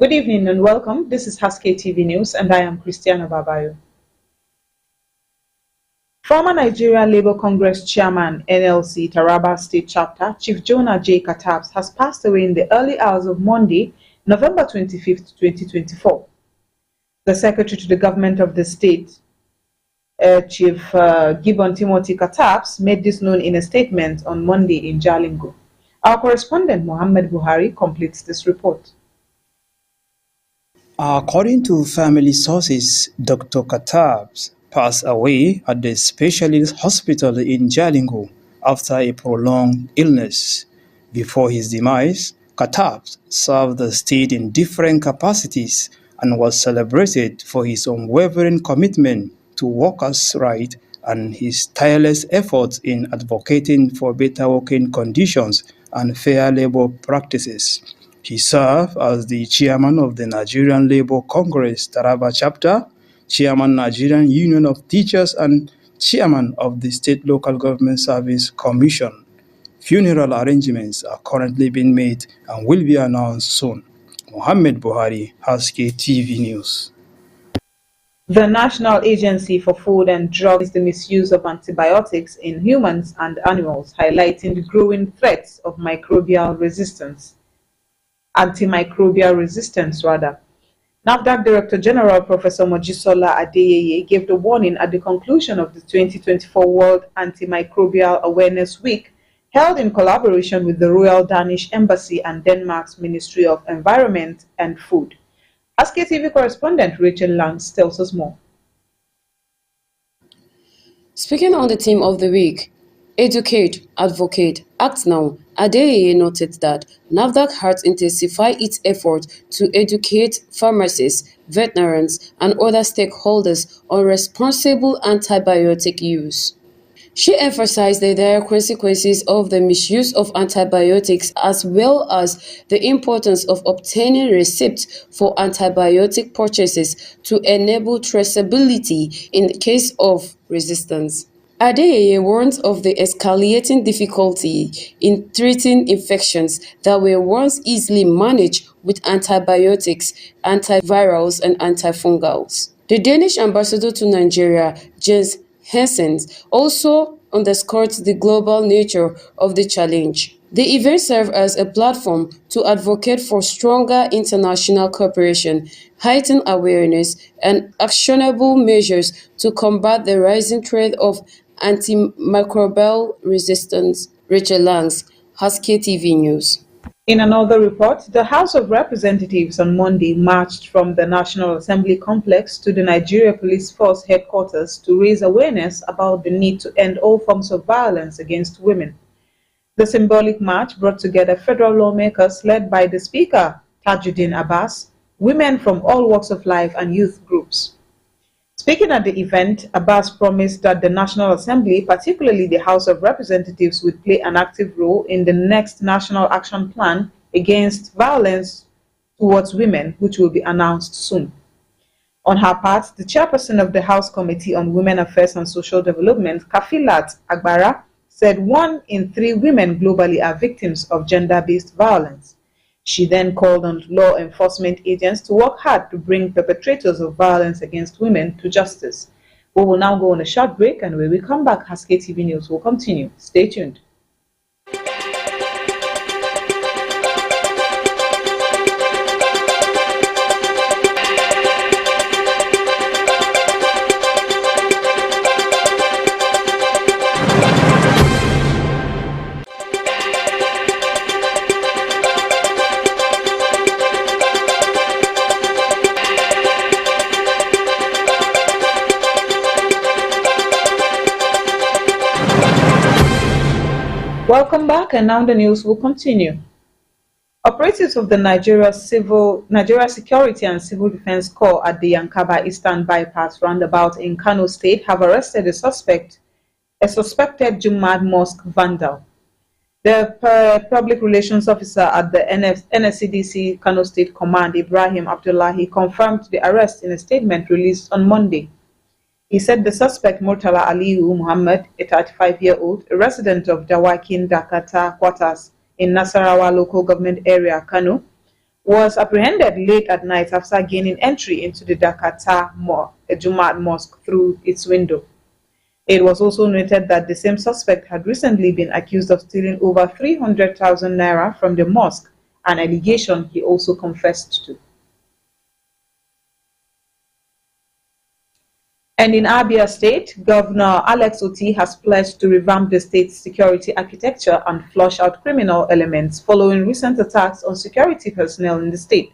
Good evening and welcome. This is Haske Tv News and I am Christiana Babayo. Former Nigeria Labour Congress Chairman, NLC Taraba State Chapter, Chief Jonah J. Katabs, has passed away in the early hours of Monday, November 25th, 2024. The Secretary to the Government of the State, Chief Gibbon Timothy Katabs, made this known in a statement on Monday in Jalingo. Our correspondent, Muhammad Buhari, completes this report. According to family sources, Dr. Katabs passed away at the specialist hospital in Jalingo after a prolonged illness. Before his demise, Katabs served the state in different capacities and was celebrated for his unwavering commitment to workers' rights and his tireless efforts in advocating for better working conditions and fair labor practices. He served as the chairman of the Nigerian Labour Congress Taraba chapter, chairman Nigerian Union of Teachers, and chairman of the State Local Government Service Commission. Funeral arrangements are currently being made and will be announced soon. Mohammed Buhari, Haske TV News. The National Agency for Food and Drugs is the misuse of antibiotics in humans and animals, highlighting the growing threats of antimicrobial resistance. NAFDAC Director General Professor Mojisola Adeyeye gave the warning at the conclusion of the 2024 World Antimicrobial Awareness Week, held in collaboration with the Royal Danish Embassy and Denmark's Ministry of Environment and Food. Haske TV correspondent Rachel Lance tells us more. Speaking on the theme of the week, Educate, Advocate, Act Now, Adeyeye noted that NAFDAC has intensified its effort to educate pharmacists, veterinarians, and other stakeholders on responsible antibiotic use. She emphasized the dire consequences of the misuse of antibiotics as well as the importance of obtaining receipts for antibiotic purchases to enable traceability in the case of resistance. Adeyeye warns of the escalating difficulty in treating infections that were once easily managed with antibiotics, antivirals, and antifungals. The Danish ambassador to Nigeria, Jens Hansen, also underscored the global nature of the challenge. The event served as a platform to advocate for stronger international cooperation, heightened awareness, and actionable measures to combat the rising threat of antimicrobial resistance. Rachel Lance, Haske TV News. In another report, the House of Representatives on Monday marched from the National Assembly complex to the Nigeria Police Force headquarters to raise awareness about the need to end all forms of violence against women. The symbolic march brought together federal lawmakers led by the Speaker, Tajuddin Abbas, women from all walks of life, and youth groups. Speaking at the event, Abbas promised that the National Assembly, particularly the House of Representatives, would play an active role in the next National Action Plan against violence towards women, which will be announced soon. On her part, the chairperson of the House Committee on Women Affairs and Social Development, Kafilat Agbara, said 1 in 3 women globally are victims of gender-based violence. She then called on law enforcement agents to work hard to bring perpetrators of violence against women to justice. We will now go on a short break, and when we come back, Haske TV News will continue. Stay tuned. Welcome back, and now the news will continue. Operatives of the Nigeria Security and Civil Defense Corps at the Yankaba Eastern Bypass roundabout in Kano State have arrested a suspected Jummad Mosque vandal. The public relations officer at the NSCDC Kano State Command, Ibrahim Abdullahi, confirmed the arrest in a statement released on Monday. He said the suspect, Murtala Aliyu Muhammad, a 35-year-old, a resident of Dawakin Dakata Quarters in Nasarawa local government area, Kano, was apprehended late at night after gaining entry into the Dakata Jumaat mosque through its window. It was also noted that the same suspect had recently been accused of stealing over 300,000 naira from the mosque, an allegation he also confessed to. And in Abia State, Governor Alex Oti has pledged to revamp the state's security architecture and flush out criminal elements following recent attacks on security personnel in the state.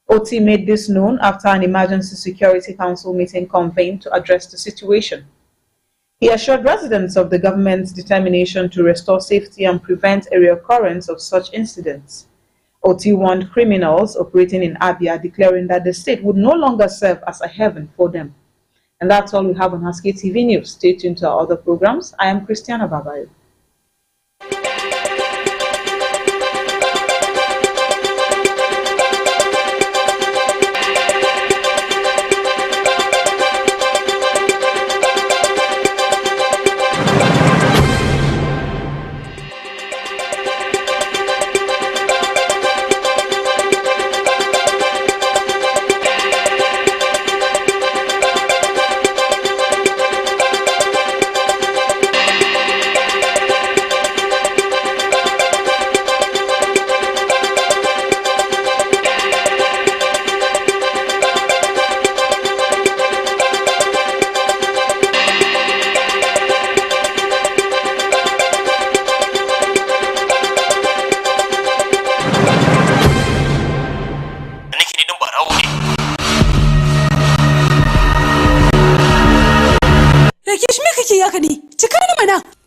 Oti made this known after an emergency security council meeting convened to address the situation. He assured residents of the government's determination to restore safety and prevent a reoccurrence of such incidents. Oti warned criminals operating in Abia, declaring that the state would no longer serve as a heaven for them. And that's all we have on Haske TV News. Stay tuned to our other programs. I am Christiana Babayo. Rake shi me kake yi haka ne? Cika ni mana.